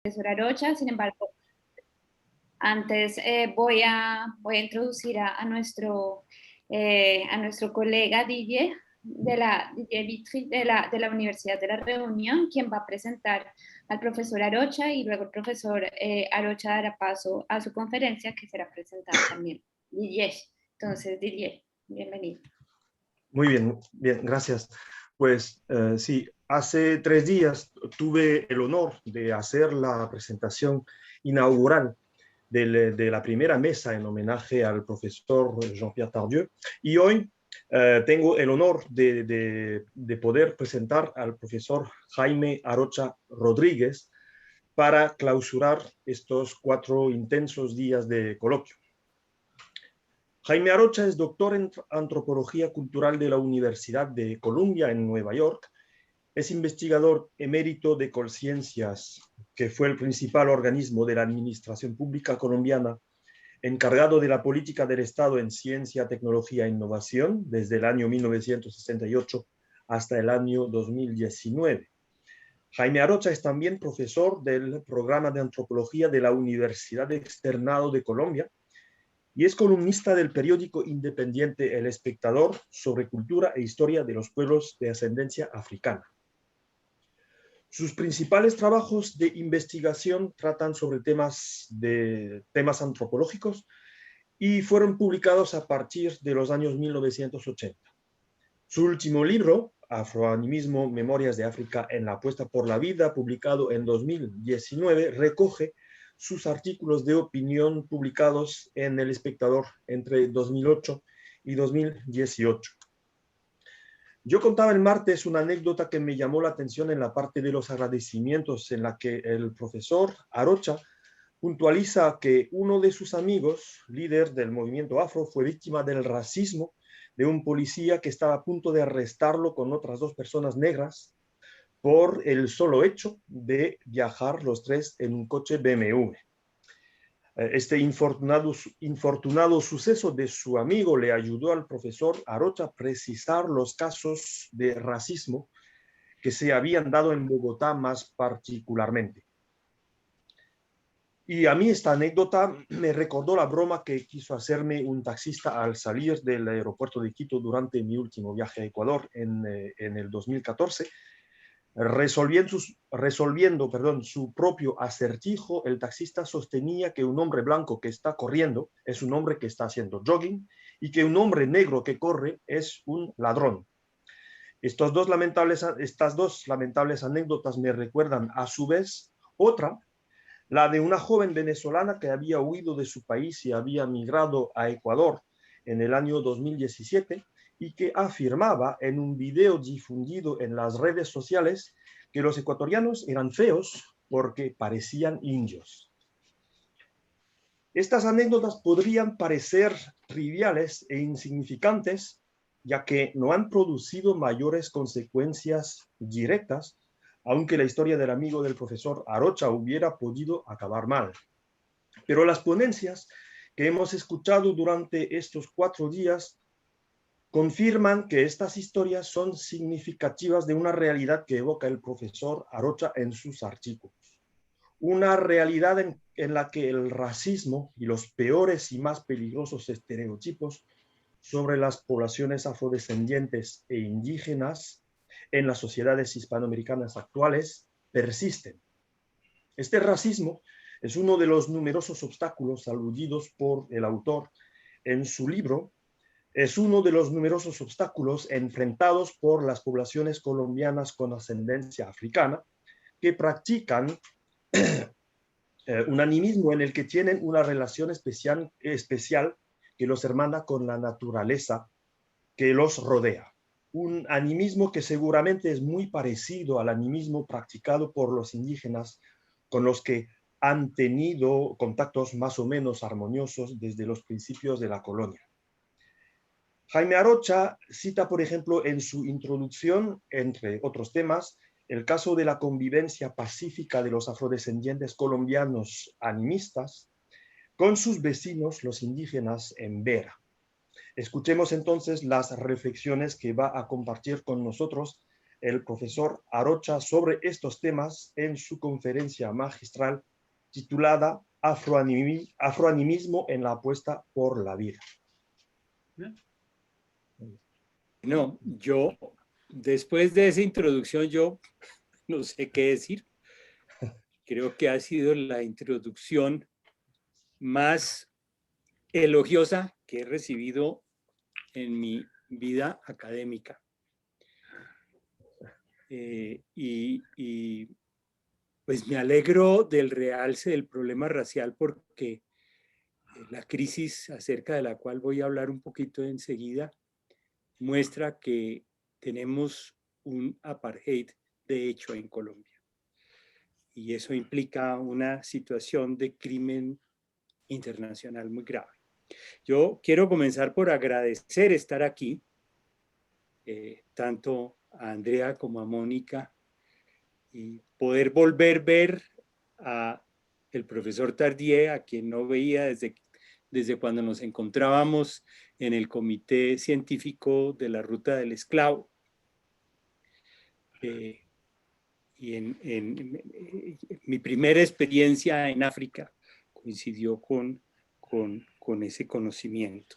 Profesora Arocha. Sin embargo, antes voy a introducir a nuestro colega Didier Didier Vitry de la Universidad de la Reunión, quien va a presentar al profesor Arocha, y luego el profesor Arocha dará paso a su conferencia, que será presentada también Didier. Entonces, Didier, bienvenido. Muy bien, gracias. Pues sí, hace 3 días tuve el honor de hacer la presentación inaugural de la primera mesa en homenaje al profesor Jean-Pierre Tardieu, y hoy tengo el honor de poder presentar al profesor Jaime Arocha Rodríguez para clausurar estos 4 intensos días de coloquio. Jaime Arocha es doctor en Antropología Cultural de la Universidad de Columbia en Nueva York. Es investigador emérito de Colciencias, que fue el principal organismo de la administración pública colombiana encargado de la política del Estado en ciencia, tecnología e innovación desde el año 1968 hasta el año 2019. Jaime Arocha es también profesor del programa de antropología de la Universidad Externado de Colombia y es columnista del periódico independiente El Espectador sobre cultura e historia de los pueblos de ascendencia africana. Sus principales trabajos de investigación tratan sobre temas antropológicos y fueron publicados a partir de los años 1980. Su último libro, Afroanimismo, Memorias de África en la apuesta por la vida, publicado en 2019, recoge sus artículos de opinión publicados en El Espectador entre 2008 y 2018. Yo contaba el martes una anécdota que me llamó la atención en la parte de los agradecimientos, en la que el profesor Arocha puntualiza que uno de sus amigos, líder del movimiento afro, fue víctima del racismo de un policía que estaba a punto de arrestarlo con otras 2 personas negras por el solo hecho de viajar los 3 en un coche BMW. Este infortunado suceso de su amigo le ayudó al profesor Arocha a precisar los casos de racismo que se habían dado en Bogotá más particularmente. Y a mí esta anécdota me recordó la broma que quiso hacerme un taxista al salir del aeropuerto de Quito durante mi último viaje a Ecuador en el 2014. Resolviendo su propio acertijo, el taxista sostenía que un hombre blanco que está corriendo es un hombre que está haciendo jogging y que un hombre negro que corre es un ladrón. Estas dos lamentables anécdotas me recuerdan a su vez otra, la de una joven venezolana que había huido de su país y había migrado a Ecuador en el año 2017 y que afirmaba en un video difundido en las redes sociales que los ecuatorianos eran feos porque parecían indios. Estas anécdotas podrían parecer triviales e insignificantes, ya que no han producido mayores consecuencias directas, aunque la historia del amigo del profesor Arocha hubiera podido acabar mal. Pero las ponencias que hemos escuchado durante estos 4 días confirman que estas historias son significativas de una realidad que evoca el profesor Arocha en sus artículos. Una realidad en la que el racismo y los peores y más peligrosos estereotipos sobre las poblaciones afrodescendientes e indígenas en las sociedades hispanoamericanas actuales persisten. Este racismo es uno de los numerosos obstáculos aludidos por el autor en su libro. Es uno de los numerosos obstáculos enfrentados por las poblaciones colombianas con ascendencia africana que practican un animismo en el que tienen una relación especial que los hermana con la naturaleza que los rodea. Un animismo que seguramente es muy parecido al animismo practicado por los indígenas con los que han tenido contactos más o menos armoniosos desde los principios de la colonia. Jaime Arocha cita, por ejemplo, en su introducción, entre otros temas, el caso de la convivencia pacífica de los afrodescendientes colombianos animistas con sus vecinos, los indígenas, en Vera. Escuchemos entonces las reflexiones que va a compartir con nosotros el profesor Arocha sobre estos temas en su conferencia magistral titulada Afroanimismo en la apuesta por la vida. No, yo, después de esa introducción, yo no sé qué decir. Creo que ha sido la introducción más elogiosa que he recibido en mi vida académica. Pues me alegro del realce del problema racial porque la crisis acerca de la cual voy a hablar un poquito enseguida muestra que tenemos un apartheid de hecho en Colombia. Y eso implica una situación de crimen internacional muy grave. Yo quiero comenzar por agradecer estar aquí, tanto a Andrea como a Mónica, y poder volver a ver a el profesor Tardieu, a quien no veía desde cuando nos encontrábamos en el Comité Científico de la Ruta del Esclavo. Y en mi primera experiencia en África coincidió con ese conocimiento.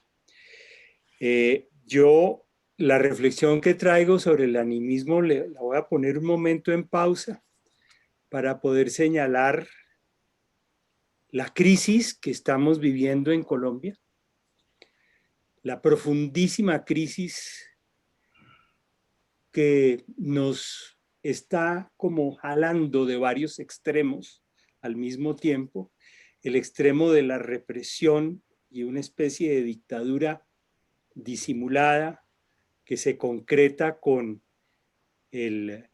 Yo la reflexión que traigo sobre el animismo la voy a poner un momento en pausa para poder señalar la crisis que estamos viviendo en Colombia, la profundísima crisis que nos está como jalando de varios extremos al mismo tiempo, el extremo de la represión y una especie de dictadura disimulada que se concreta con el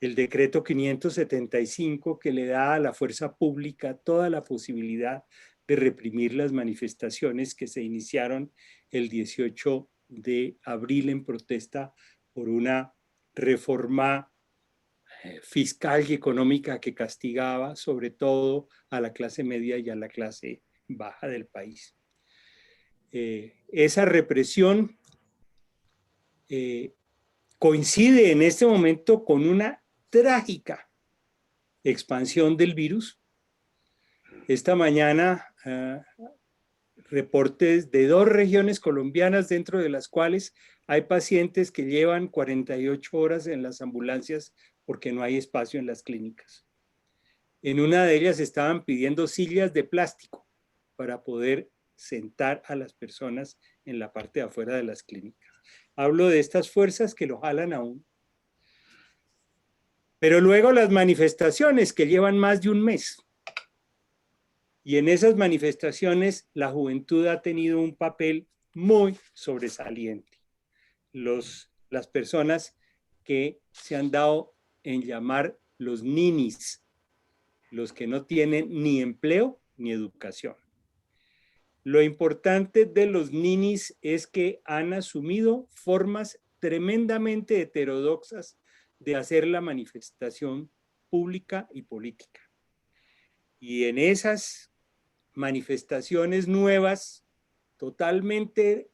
decreto 575 que le da a la fuerza pública toda la posibilidad de reprimir las manifestaciones que se iniciaron el 18 de abril en protesta por una reforma fiscal y económica que castigaba sobre todo a la clase media y a la clase baja del país. Esa represión coincide en este momento con una trágica expansión del virus. Esta mañana reportes de 2 regiones colombianas dentro de las cuales hay pacientes que llevan 48 horas en las ambulancias porque no hay espacio en las clínicas. En una de ellas estaban pidiendo sillas de plástico para poder sentar a las personas en la parte de afuera de las clínicas. Hablo de estas fuerzas que lo jalan aún. Pero luego las manifestaciones que llevan más de un mes. Y en esas manifestaciones la juventud ha tenido un papel muy sobresaliente. Las personas que se han dado en llamar los ninis, los que no tienen ni empleo ni educación. Lo importante de los ninis es que han asumido formas tremendamente heterodoxas de hacer la manifestación pública y política. Y en esas manifestaciones nuevas, totalmente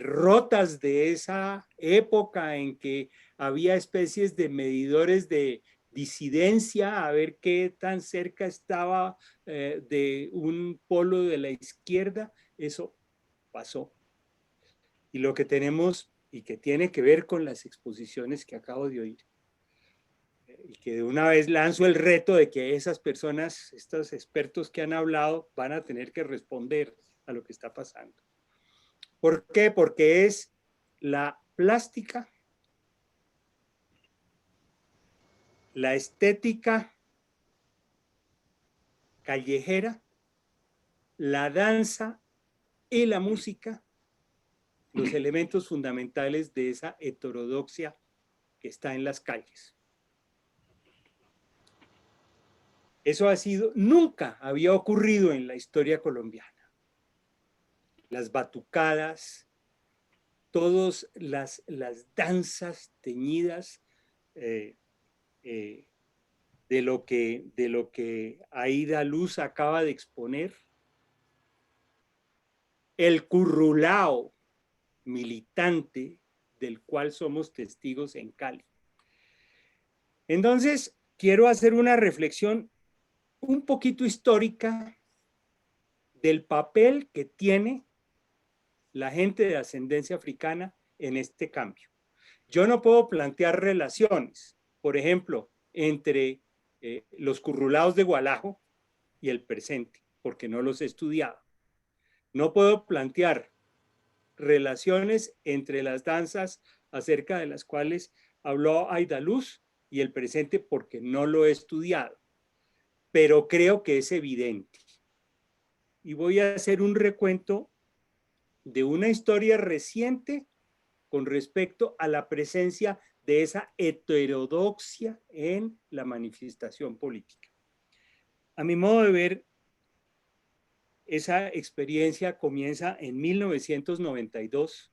rotas de esa época en que había especies de medidores de disidencia, a ver qué tan cerca estaba de un polo de la izquierda, eso pasó. Y lo que tenemos, y que tiene que ver con las exposiciones que acabo de oír, y que de una vez lanzo el reto de que esas personas, estos expertos que han hablado, van a tener que responder a lo que está pasando. ¿Por qué? Porque es la plástica, la estética callejera, la danza y la música, los elementos fundamentales de esa heterodoxia que está en las calles. Eso nunca había ocurrido en la historia colombiana. Las batucadas, todas las danzas teñidas de lo que Aida Luz acaba de exponer, el currulao militante del cual somos testigos en Cali. Entonces, quiero hacer una reflexión un poquito histórica del papel que tiene la gente de ascendencia africana en este cambio. Yo no puedo plantear relaciones, por ejemplo, entre los currulados de Gualajo y el presente, porque no los he estudiado. No puedo plantear relaciones entre las danzas acerca de las cuales habló Aida Luz y el presente, porque no lo he estudiado, pero creo que es evidente. Y voy a hacer un recuento de una historia reciente con respecto a la presencia de esa heterodoxia en la manifestación política. A mi modo de ver, esa experiencia comienza en 1992,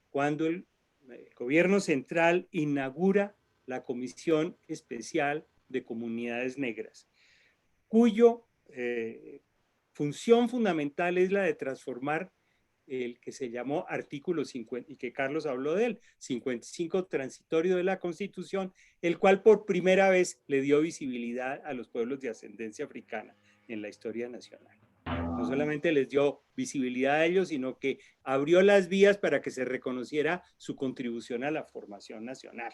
cuando el gobierno central inaugura la Comisión Especial de Comunidades Negras, cuyo función fundamental es la de transformar el que se llamó artículo 50, y que Carlos habló de él, 55 transitorio de la Constitución, el cual por primera vez le dio visibilidad a los pueblos de ascendencia africana en la historia nacional. No solamente les dio visibilidad a ellos, sino que abrió las vías para que se reconociera su contribución a la formación nacional.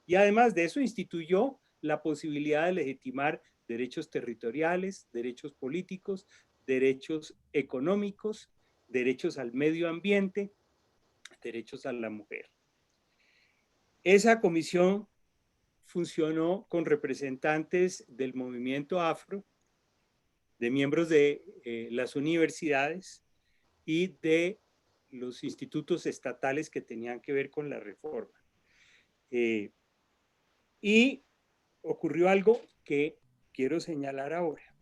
Y además de eso instituyó la posibilidad de legitimar derechos territoriales, derechos políticos, derechos económicos, derechos al medio ambiente, derechos a la mujer. Esa comisión funcionó con representantes del movimiento afro, de miembros de las universidades y de los institutos estatales que tenían que ver con la reforma. Y ocurrió algo que quiero señalar ahora,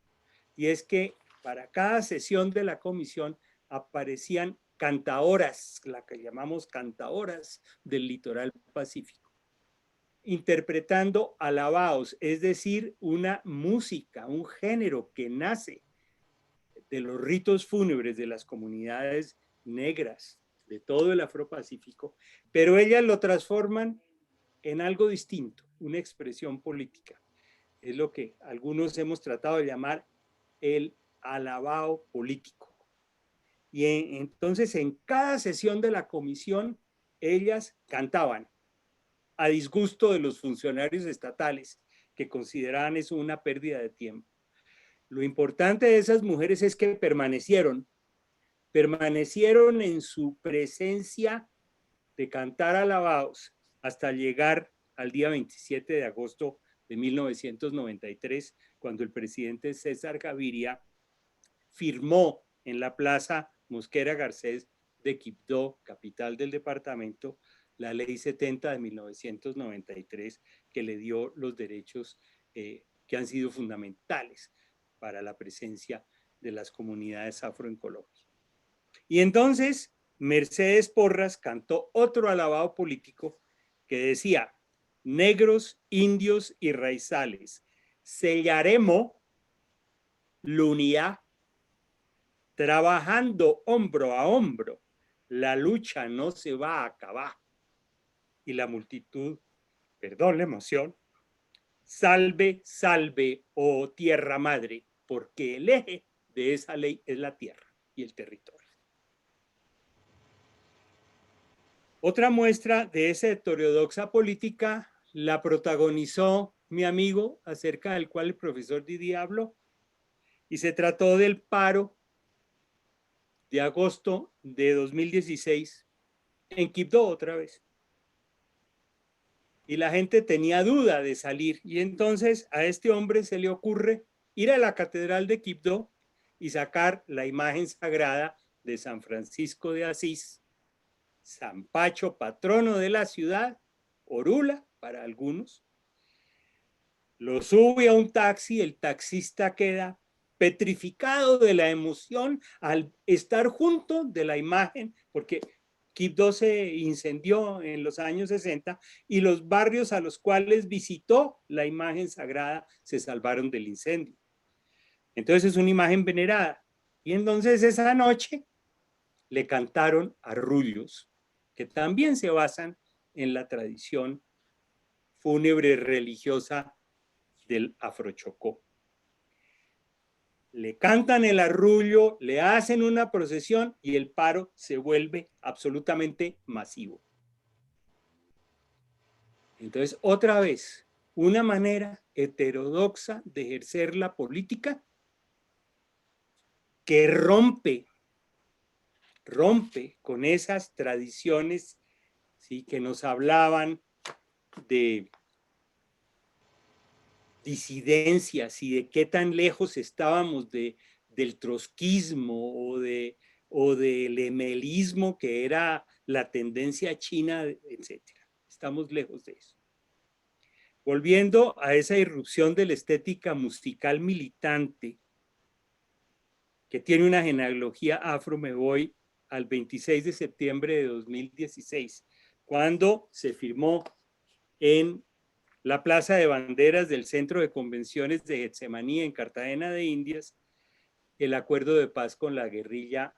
y es que para cada sesión de la comisión aparecían cantaoras, la que llamamos cantaoras del litoral pacífico, interpretando alabaos, es decir, una música, un género que nace de los ritos fúnebres de las comunidades negras de todo el Afropacífico, pero ellas lo transforman en algo distinto, una expresión política. Es lo que algunos hemos tratado de llamar el alabao político. Y entonces en cada sesión de la comisión ellas cantaban a disgusto de los funcionarios estatales que consideraban eso una pérdida de tiempo. Lo importante de esas mujeres es que permanecieron en su presencia de cantar alabados hasta llegar al día 27 de agosto de 1993, cuando el presidente César Gaviria firmó en la Plaza Mosquera Garcés de Quibdó, capital del departamento, la Ley 70 de 1993, que le dio los derechos que han sido fundamentales para la presencia de las comunidades afro en Colombia. Y entonces Mercedes Porras cantó otro alabado político que decía: negros, indios y raizales, sellaremos la unidad, trabajando hombro a hombro, la lucha no se va a acabar. Y la multitud, perdón la emoción, salve, salve, oh tierra madre, porque el eje de esa ley es la tierra y el territorio. Otra muestra de esa heterodoxa política la protagonizó mi amigo, acerca del cual el profesor Didier habló, y se trató del paro de agosto de 2016 en Quibdó otra vez. Y la gente tenía duda de salir, y entonces a este hombre se le ocurre ir a la catedral de Quibdó y sacar la imagen sagrada de San Francisco de Asís, San Pacho, patrono de la ciudad, Orula para algunos. Lo sube a un taxi, el taxista queda petrificado de la emoción al estar junto de la imagen, porque Quibdó se incendió en los años 60 y los barrios a los cuales visitó la imagen sagrada se salvaron del incendio. Entonces es una imagen venerada. Y entonces esa noche le cantaron arrullos que también se basan en la tradición fúnebre religiosa del Afrochocó. Le cantan el arrullo, le hacen una procesión y el paro se vuelve absolutamente masivo. Entonces, otra vez, una manera heterodoxa de ejercer la política que rompe con esas tradiciones, ¿sí?, que nos hablaban de disidencias y de qué tan lejos estábamos del trotskismo o del emelismo, que era la tendencia china, etc. Estamos lejos de eso. Volviendo a esa irrupción de la estética musical militante, que tiene una genealogía afro, me voy al 26 de septiembre de 2016, cuando se firmó en la Plaza de Banderas del Centro de Convenciones de Getsemaní en Cartagena de Indias el acuerdo de paz con la guerrilla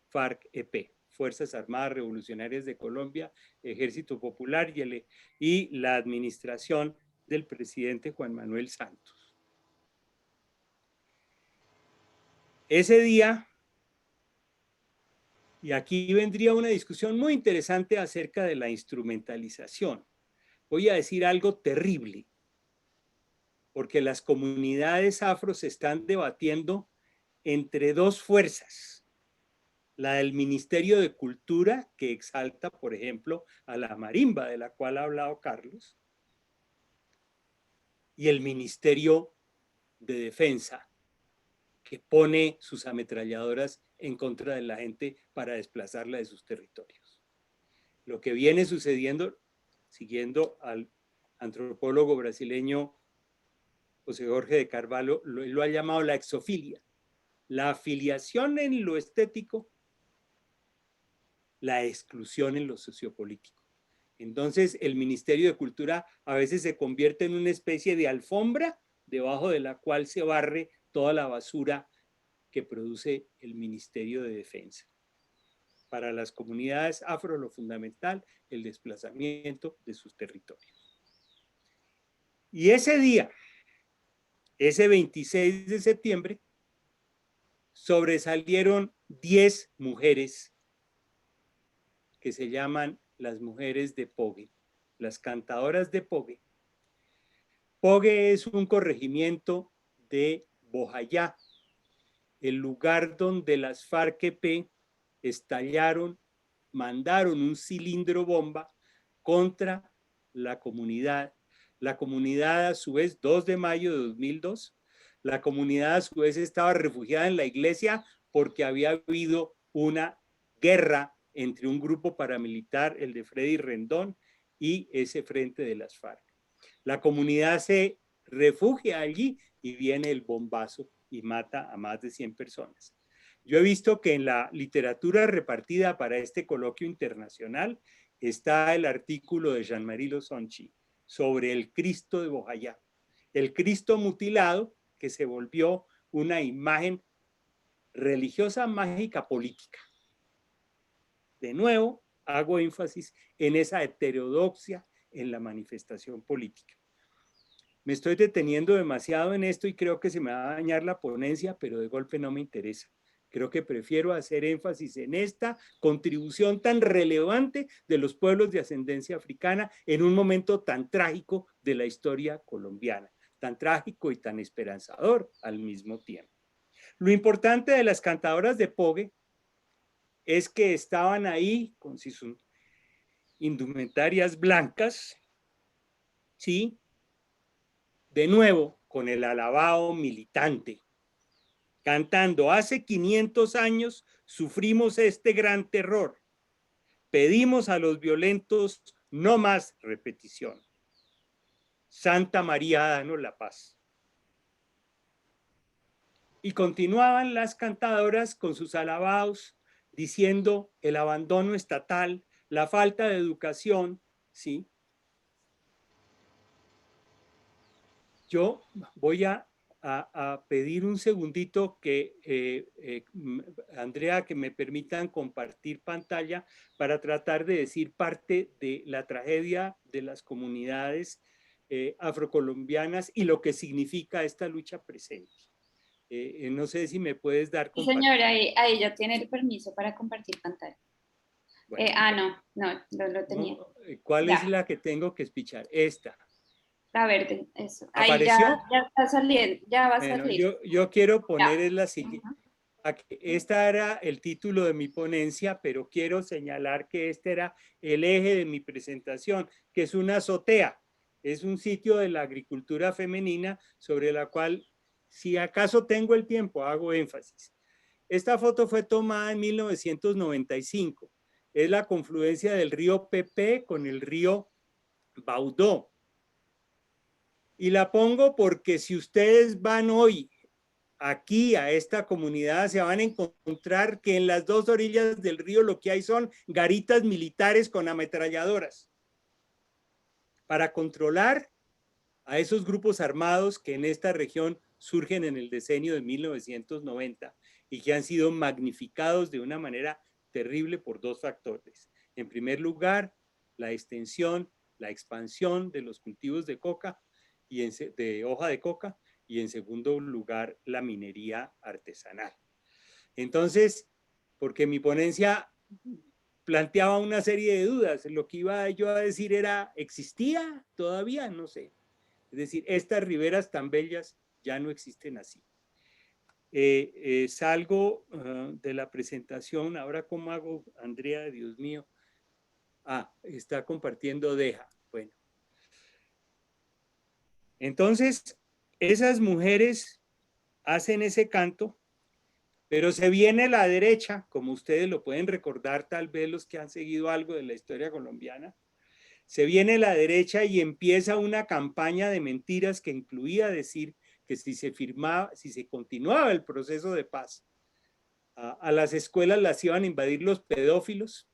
FARC-EP, Fuerzas Armadas Revolucionarias de Colombia, Ejército Popular y la administración del presidente Juan Manuel Santos. Ese día, y aquí vendría una discusión muy interesante acerca de la instrumentalización. Voy a decir algo terrible, porque las comunidades afro se están debatiendo entre dos fuerzas. La del Ministerio de Cultura, que exalta, por ejemplo, a la marimba, de la cual ha hablado Carlos, y el Ministerio de Defensa, que pone sus ametralladoras en contra de la gente para desplazarla de sus territorios. Lo que viene sucediendo, siguiendo al antropólogo brasileño José Jorge de Carvalho, lo ha llamado la exofilia, la afiliación en lo estético, la exclusión en lo sociopolítico. Entonces, el Ministerio de Cultura a veces se convierte en una especie de alfombra debajo de la cual se barre toda la basura que produce el Ministerio de Defensa. Para las comunidades afro, lo fundamental, el desplazamiento de sus territorios. Y ese día, ese 26 de septiembre, sobresalieron 10 mujeres que se llaman las mujeres de Pogue, las cantadoras de Pogue. Pogue es un corregimiento de Bojayá, el lugar donde las FARC-EP estallaron, mandaron un cilindro bomba contra la comunidad. La comunidad, a su vez, 2 de mayo de 2002, la comunidad a su vez estaba refugiada en la iglesia porque había habido una guerra entre un grupo paramilitar, el de Freddy Rendón, y ese frente de las FARC. La comunidad se refugia allí y viene el bombazo y mata a más de 100 personas. Yo he visto que en la literatura repartida para este coloquio internacional está el artículo de Jean-Marie Lozonchi sobre el Cristo de Bojayá, el Cristo mutilado que se volvió una imagen religiosa, mágica, política. De nuevo, hago énfasis en esa heterodoxia en la manifestación política. Me estoy deteniendo demasiado en esto y creo que se me va a dañar la ponencia, pero de golpe no me interesa. Creo que prefiero hacer énfasis en esta contribución tan relevante de los pueblos de ascendencia africana en un momento tan trágico de la historia colombiana, tan trágico y tan esperanzador al mismo tiempo. Lo importante de las cantadoras de Pogue es que estaban ahí con sus indumentarias blancas, ¿sí? De nuevo, con el alabao militante, cantando: hace 500 años sufrimos este gran terror. Pedimos a los violentos no más repetición. Santa María, danos la paz. Y continuaban las cantadoras con sus alabaos, diciendo el abandono estatal, la falta de educación, ¿sí? Yo voy a a pedir un segundito que, Andrea, que me permitan compartir pantalla para tratar de decir parte de la tragedia de las comunidades afrocolombianas y lo que significa esta lucha presente. No sé si me puedes dar Sí, compartir. señora, ahí ya tiene el permiso para compartir pantalla. Bueno, no lo tenía. ¿Cuál es Ya, la que tengo que espichar? Esta. la verde, eso. Ahí ya, ¿Apareció? ya está saliendo, ya va a Bueno, salir. yo quiero Ya. poner en la siguiente. Esta era el título de mi ponencia, pero quiero señalar que este era el eje de mi presentación, que es una azotea. Es un sitio de la agricultura femenina sobre la cual, si acaso tengo el tiempo, hago énfasis. Esta foto fue tomada en 1995. Es la confluencia del río Pepe con el río Baudó. Y la pongo porque si ustedes van hoy aquí a esta comunidad, se van a encontrar que en las dos orillas del río lo que hay son garitas militares con ametralladoras para controlar a esos grupos armados que en esta región surgen en el decenio de 1990 y que han sido magnificados de una manera terrible por dos factores. En primer lugar, la extensión, la expansión de los cultivos de coca y de hoja de coca, y en segundo lugar, la minería artesanal. Entonces, porque mi ponencia planteaba una serie de dudas, lo que iba yo a decir era, ¿existía todavía? No sé. Es decir, estas riberas tan bellas ya no existen así. Salgo de la presentación, ahora ¿cómo hago, Andrea? Dios mío. Está compartiendo, deja. Bueno. Entonces, esas mujeres hacen ese canto, pero se viene la derecha, como ustedes lo pueden recordar, tal vez los que han seguido algo de la historia colombiana, se viene la derecha y empieza una campaña de mentiras que incluía decir que si se continuaba el proceso de paz, a las escuelas las iban a invadir los pedófilos,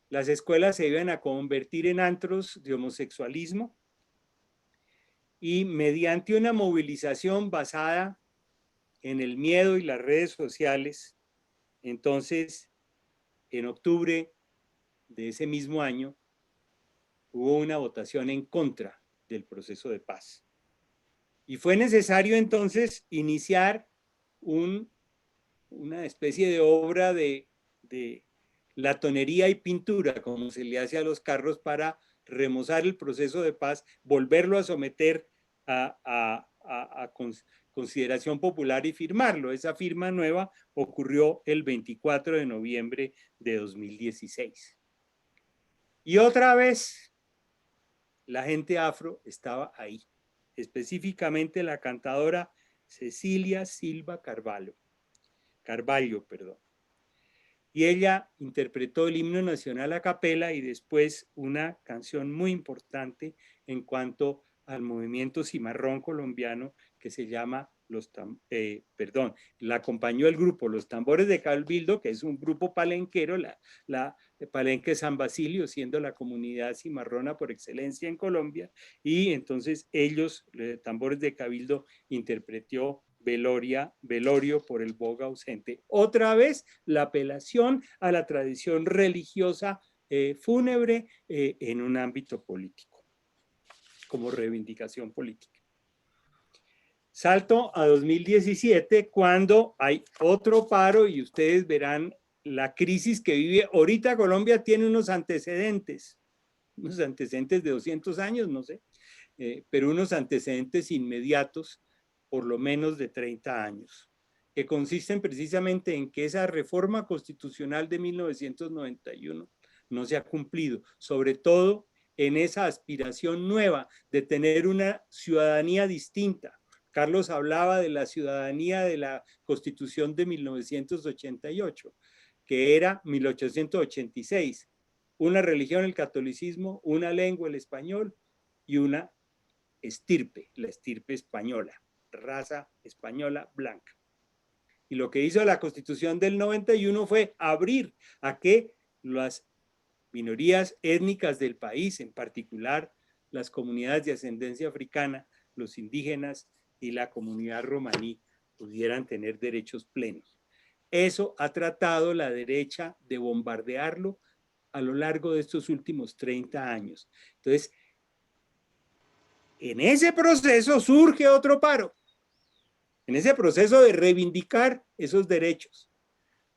las escuelas se iban a convertir en antros de homosexualismo, y mediante una movilización basada en el miedo y las redes sociales, entonces, en octubre de ese mismo año, hubo una votación en contra del proceso de paz. Y fue necesario entonces iniciar una especie de obra de latonería y pintura, como se le hace a los carros, para remozar el proceso de paz, volverlo a someter a consideración popular y firmarlo. Esa firma nueva ocurrió el 24 de noviembre de 2016. Y otra vez, la gente afro estaba ahí, específicamente la cantadora Cecilia Silva Carvalho. Y ella interpretó el himno nacional a capela y después una canción muy importante en cuanto al movimiento cimarrón colombiano que se llama la acompañó el grupo Los Tambores de Cabildo, que es un grupo palenquero, la Palenque San Basilio, siendo la comunidad cimarrona por excelencia en Colombia, y entonces ellos, Tambores de Cabildo, interpretó Velorio por el boga ausente. Otra vez la apelación a la tradición religiosa fúnebre en un ámbito político, como reivindicación política. Salto a 2017, cuando hay otro paro y ustedes verán la crisis que vive. Ahorita Colombia tiene unos antecedentes de 200 años, no sé, pero unos antecedentes inmediatos, por lo menos de 30 años, que consisten precisamente en que esa reforma constitucional de 1991 no se ha cumplido, sobre todo en esa aspiración nueva de tener una ciudadanía distinta. Carlos hablaba de la ciudadanía de la Constitución de 1988, que era 1886, una religión, el catolicismo, una lengua, el español, y una estirpe, la estirpe española, raza española blanca. Y lo que hizo la Constitución del 91 fue abrir a que las minorías étnicas del país, en particular las comunidades de ascendencia africana, los indígenas y la comunidad romaní pudieran tener derechos plenos. Eso ha tratado la derecha de bombardearlo a lo largo de estos últimos 30 años. Entonces, en ese proceso surge otro paro, en ese proceso de reivindicar esos derechos,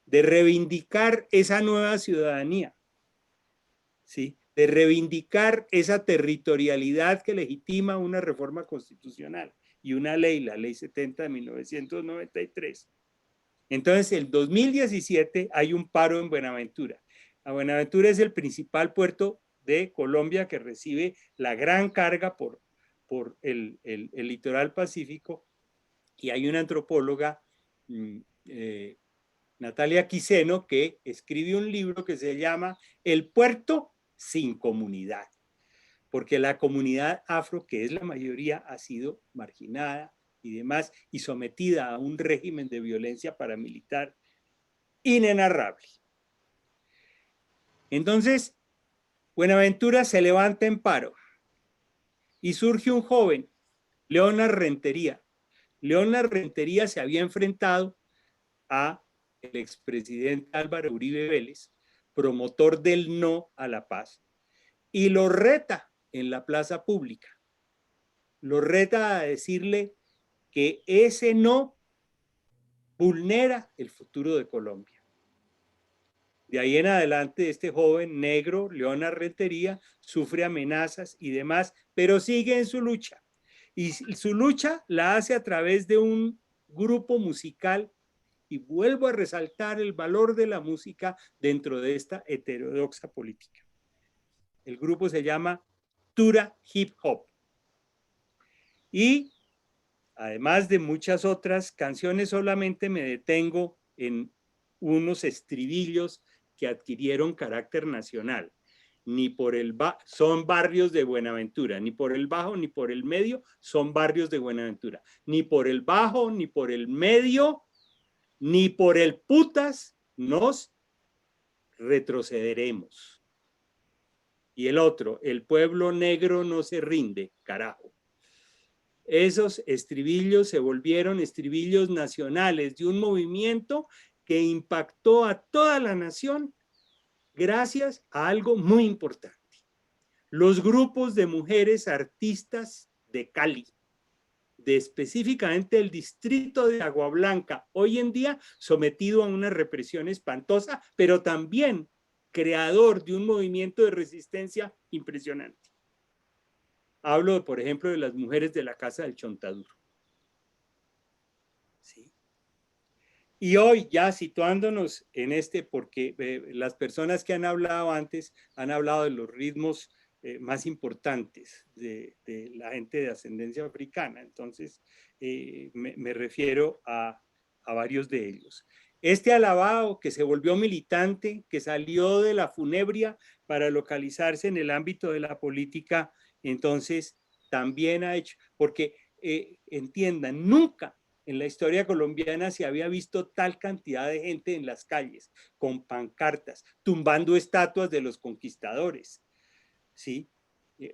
de reivindicar esa nueva ciudadanía, ¿sí? De reivindicar esa territorialidad que legitima una reforma constitucional y una ley, la Ley 70 de 1993. Entonces, el 2017 hay un paro en Buenaventura. Buenaventura es el principal puerto de Colombia que recibe la gran carga por el litoral pacífico, y hay una antropóloga, Natalia Quiseno, que escribe un libro que se llama El puerto sin comunidad, porque la comunidad afro, que es la mayoría, ha sido marginada y demás, y sometida a un régimen de violencia paramilitar inenarrable. Entonces, Buenaventura se levanta en paro y surge un joven, Leonard Rentería. Leonard Rentería se había enfrentado a el expresidente Álvaro Uribe Vélez, promotor del no a la paz, y lo reta en la plaza pública. Lo reta a decirle que ese no vulnera el futuro de Colombia. De ahí en adelante, este joven negro, Leonard Rentería, sufre amenazas y demás, pero sigue en su lucha. Y su lucha la hace a través de un grupo musical, y vuelvo a resaltar el valor de la música dentro de esta heterodoxa política. El grupo se llama Tura Hip Hop. Y además de muchas otras canciones, solamente me detengo en unos estribillos que adquirieron carácter nacional. Ni por el son barrios de Buenaventura, ni por el bajo ni por el medio son barrios de Buenaventura, ni por el bajo ni por el medio ni por el putas nos retrocederemos. Y el otro, el pueblo negro no se rinde, carajo. Esos estribillos se volvieron estribillos nacionales de un movimiento que impactó a toda la nación gracias a algo muy importante. Los grupos de mujeres artistas de Cali, de específicamente el distrito de Agua Blanca, hoy en día sometido a una represión espantosa, pero también creador de un movimiento de resistencia impresionante. Hablo, por ejemplo, de las mujeres de la Casa del Chontaduro. ¿Sí? Y hoy ya situándonos en porque las personas que han hablado antes han hablado de los ritmos más importantes de la gente de ascendencia africana. Entonces, me refiero a varios de ellos. Este alabao que se volvió militante, que salió de la funebria para localizarse en el ámbito de la política, entonces también ha hecho, porque entiendan, nunca en la historia colombiana se había visto tal cantidad de gente en las calles, con pancartas, tumbando estatuas de los conquistadores, ¿sí?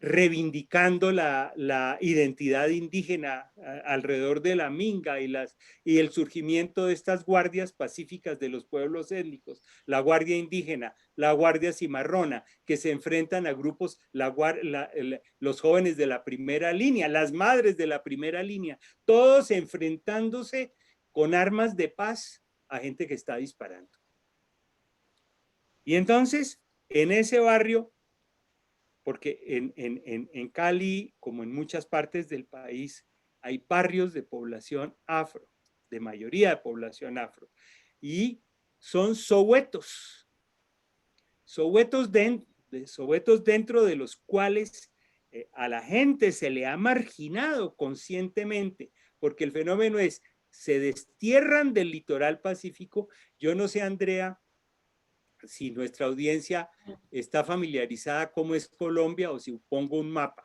Reivindicando la identidad indígena alrededor de la minga y el surgimiento de estas guardias pacíficas de los pueblos étnicos, la guardia indígena, la guardia cimarrona, que se enfrentan a grupos, los jóvenes de la primera línea, las madres de la primera línea, todos enfrentándose con armas de paz a gente que está disparando. Y entonces, en ese barrio, porque en Cali, como en muchas partes del país, hay barrios de población afro, de mayoría de población afro, y son sowetos dentro de los cuales a la gente se le ha marginado conscientemente, porque el fenómeno es, se destierran del litoral pacífico. Yo no sé, Andrea, si nuestra audiencia está familiarizada cómo es Colombia o si pongo un mapa.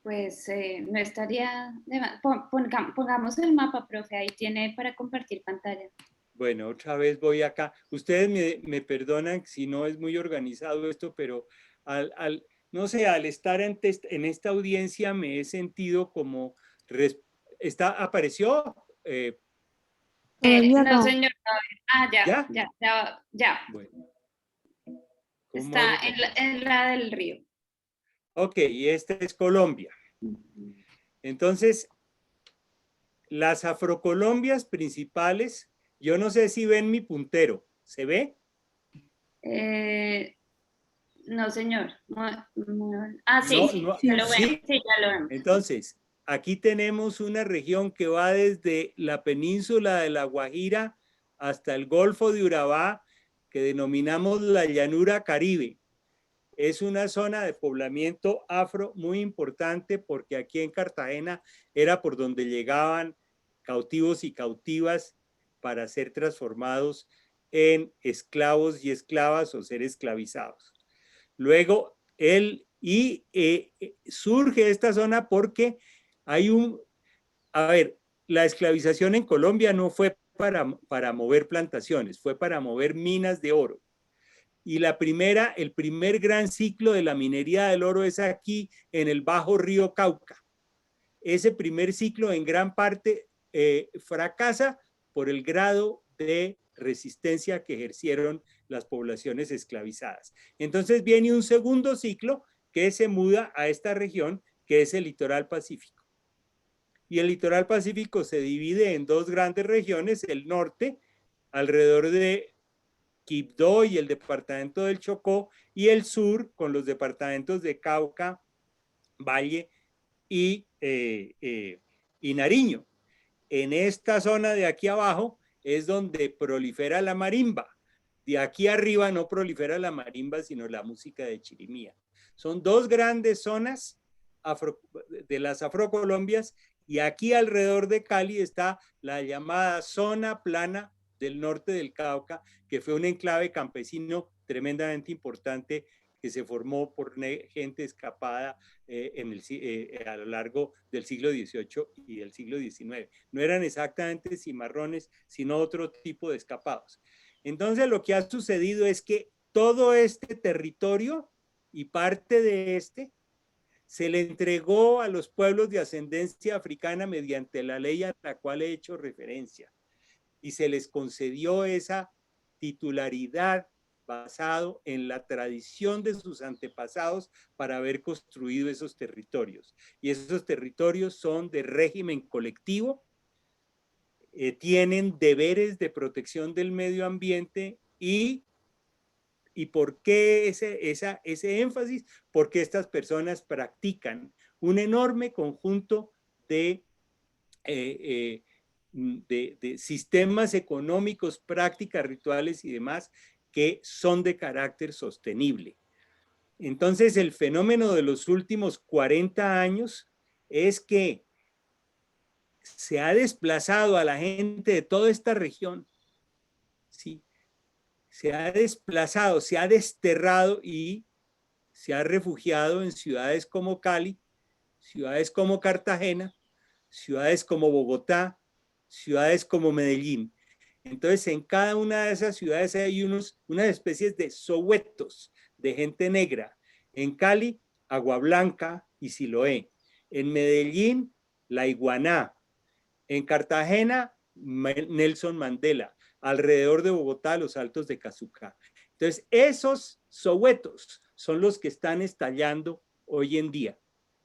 Pues no estaría de más. Pongamos el mapa, profe, ahí tiene para compartir pantalla. Bueno, otra vez voy acá. Ustedes me perdonan si no es muy organizado esto, pero no sé, al estar en esta audiencia me he sentido como ¿Apareció? No, no. señor. ¿Ya? Ya. Bueno, Está en la del río. Ok, y esta es Colombia. Entonces, las afrocolombias principales, yo no sé si ven mi puntero, ¿se ve? No, señor. Sí, No, sí, no, ya lo vemos. ¿sí? Sí, ya lo vemos. Entonces, aquí tenemos una región que va desde la península de La Guajira hasta el Golfo de Urabá, que denominamos la llanura Caribe. Es una zona de poblamiento afro muy importante porque aquí en Cartagena era por donde llegaban cautivos y cautivas para ser transformados en esclavos y esclavas o ser esclavizados. Luego, surge esta zona porque hay la esclavización en Colombia no fue para mover plantaciones, fue para mover minas de oro. Y el primer gran ciclo de la minería del oro es aquí en el bajo río Cauca. Ese primer ciclo en gran parte fracasa por el grado de resistencia que ejercieron las poblaciones esclavizadas. Entonces viene un segundo ciclo que se muda a esta región, que es el litoral pacífico. Y el litoral pacífico se divide en dos grandes regiones, el norte, alrededor de Quibdó y el departamento del Chocó, y el sur con los departamentos de Cauca, Valle y Nariño. En esta zona de aquí abajo es donde prolifera la marimba. De aquí arriba no prolifera la marimba, sino la música de chirimía. Son dos grandes zonas de las afrocolombias, y aquí alrededor de Cali está la llamada zona plana del norte del Cauca, que fue un enclave campesino tremendamente importante que se formó por gente escapada a lo largo del siglo XVIII y del siglo XIX. No eran exactamente cimarrones, sino otro tipo de escapados. Entonces, lo que ha sucedido es que todo este territorio y parte de se le entregó a los pueblos de ascendencia africana mediante la ley a la cual he hecho referencia, y se les concedió esa titularidad basado en la tradición de sus antepasados para haber construido esos territorios. Y esos territorios son de régimen colectivo, tienen deberes de protección del medio ambiente ¿y por qué ese énfasis? Porque estas personas practican un enorme conjunto de sistemas económicos, prácticas, rituales y demás que son de carácter sostenible. Entonces, el fenómeno de los últimos 40 años es que se ha desplazado a la gente de toda esta región, ¿sí? Se ha desplazado, se ha desterrado y se ha refugiado en ciudades como Cali, ciudades como Cartagena, ciudades como Bogotá, ciudades como Medellín. Entonces, en cada una de esas ciudades hay unas especies de sowetos, de gente negra. En Cali, Agua Blanca y Siloé. En Medellín, La Iguaná. En Cartagena, Nelson Mandela. Alrededor de Bogotá, los Altos de Cazucá. Entonces, esos sowetos son los que están estallando hoy en día,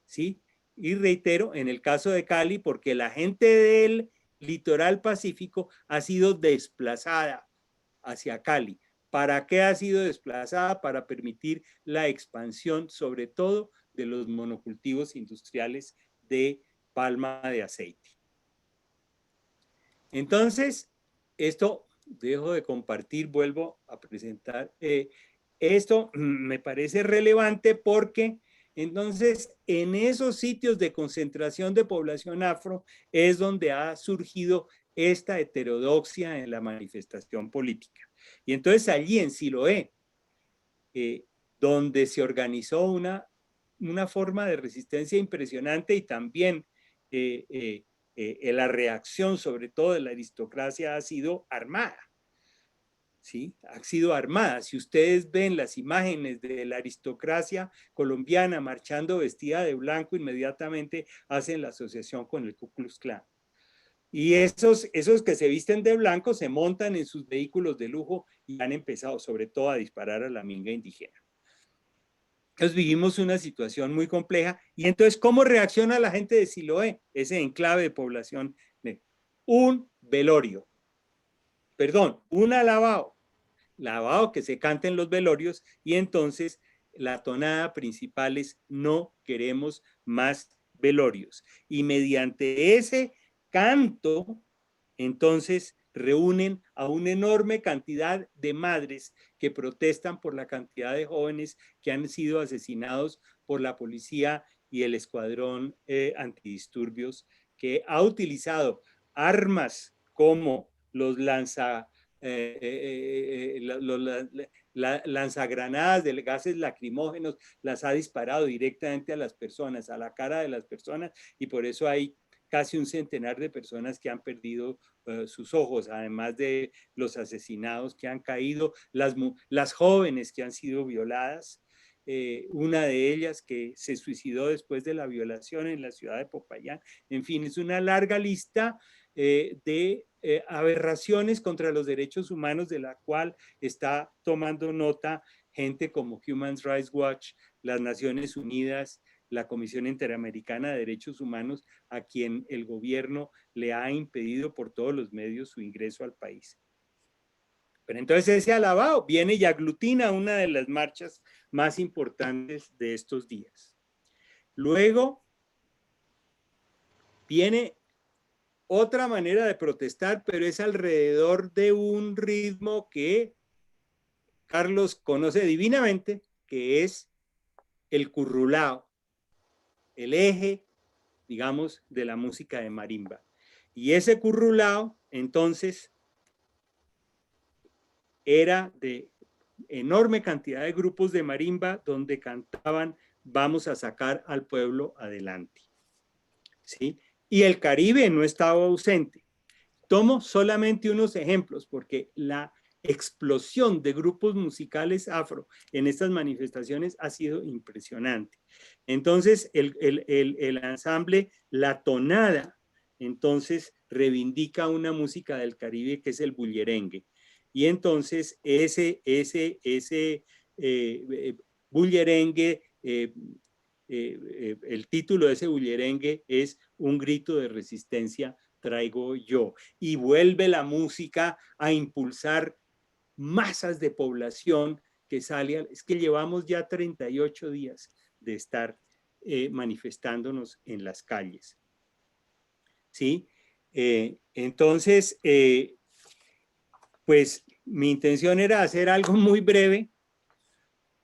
¿sí? Y reitero, en el caso de Cali, porque la gente del litoral pacífico ha sido desplazada hacia Cali. ¿Para qué ha sido desplazada? Para permitir la expansión, sobre todo, de los monocultivos industriales de palma de aceite. Entonces, esto dejo de compartir, vuelvo a presentar. Esto me parece relevante porque entonces en esos sitios de concentración de población afro es donde ha surgido esta heterodoxia en la manifestación política. Y entonces allí en Siloé, donde se organizó una forma de resistencia impresionante y también la reacción sobre todo de la aristocracia ha sido armada. ¿sí? Ha sido armada. Si ustedes ven las imágenes de la aristocracia colombiana marchando vestida de blanco, inmediatamente hacen la asociación con el Ku Klux Klan. Y esos que se visten de blanco se montan en sus vehículos de lujo y han empezado sobre todo a disparar a la minga indígena. Entonces vivimos una situación muy compleja. Y entonces, ¿cómo reacciona la gente de Siloé, ese enclave de población? Un velorio, perdón, un alabao que se canta en los velorios, y entonces la tonada principal es: no queremos más velorios. Y mediante ese canto, entonces reúnen a una enorme cantidad de madres que protestan por la cantidad de jóvenes que han sido asesinados por la policía y el escuadrón antidisturbios, que ha utilizado armas como los lanzagranadas de gases lacrimógenos, las ha disparado directamente a las personas, a la cara de las personas, y por eso hay casi un centenar de personas que han perdido sus ojos, además de los asesinados que han caído, las jóvenes que han sido violadas. Una de ellas que se suicidó después de la violación en la ciudad de Popayán. En fin, es una larga lista de aberraciones contra los derechos humanos, de la cual está tomando nota gente como Human Rights Watch, las Naciones Unidas, la Comisión Interamericana de Derechos Humanos, a quien el gobierno le ha impedido por todos los medios su ingreso al país. Pero entonces ese alabao viene y aglutina una de las marchas más importantes de estos días. Luego viene otra manera de protestar, pero es alrededor de un ritmo que Carlos conoce divinamente, que es el currulao, el eje, digamos, de la música de marimba. Y ese currulao, entonces, era de enorme cantidad de grupos de marimba donde cantaban: vamos a sacar al pueblo adelante, ¿sí? Y el Caribe no estaba ausente. Tomo solamente unos ejemplos porque la explosión de grupos musicales afro en estas manifestaciones ha sido impresionante. Entonces, el ensamble La Tonada, entonces, reivindica una música del Caribe que es el bullerengue. Y entonces, ese bullerengue, el título de ese bullerengue es Un grito de resistencia traigo yo, y vuelve la música a impulsar masas de población que sale. Es que llevamos ya 38 días de estar manifestándonos en las calles, ¿sí? Entonces, pues mi intención era hacer algo muy breve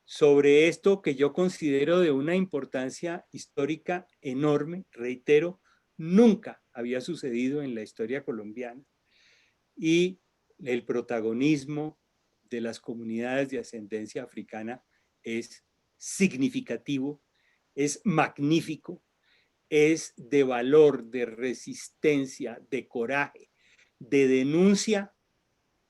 sobre esto que yo considero de una importancia histórica enorme. Reitero, nunca había sucedido en la historia colombiana, y el protagonismo de las comunidades de ascendencia africana es significativo, es magnífico, es de valor, de resistencia, de coraje, de denuncia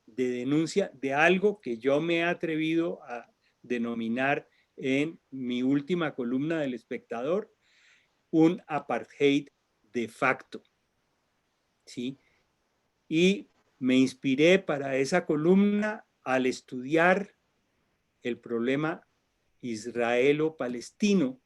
de algo que yo me he atrevido a denominar en mi última columna del Espectador un apartheid de facto, ¿sí? Y me inspiré para esa columna al estudiar el problema israelo-palestino,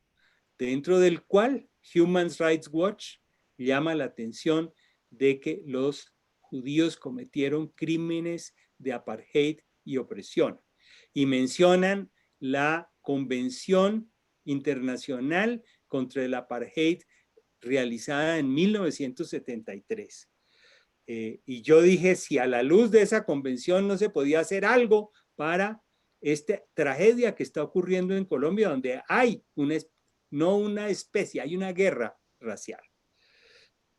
dentro del cual Human Rights Watch llama la atención de que los judíos cometieron crímenes de apartheid y opresión, y mencionan la Convención Internacional contra el Apartheid realizada en 1973. Y yo dije, si a la luz de esa convención no se podía hacer algo para esta tragedia que está ocurriendo en Colombia, donde hay no una especie, hay una guerra racial,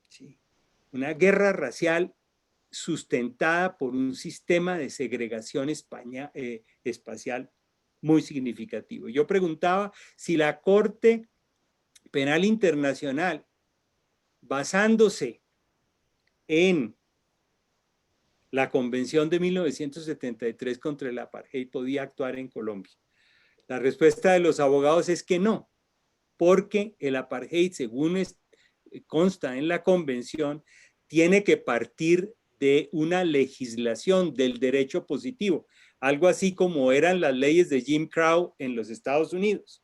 ¿sí? Una guerra racial sustentada por un sistema de segregación espacial muy significativo. Yo preguntaba si la Corte Penal Internacional, basándose en la Convención de 1973 contra el apartheid podía actuar en Colombia. La respuesta de los abogados es que no, porque el apartheid, según consta en la convención, tiene que partir de una legislación del derecho positivo, algo así como eran las leyes de Jim Crow en los Estados Unidos,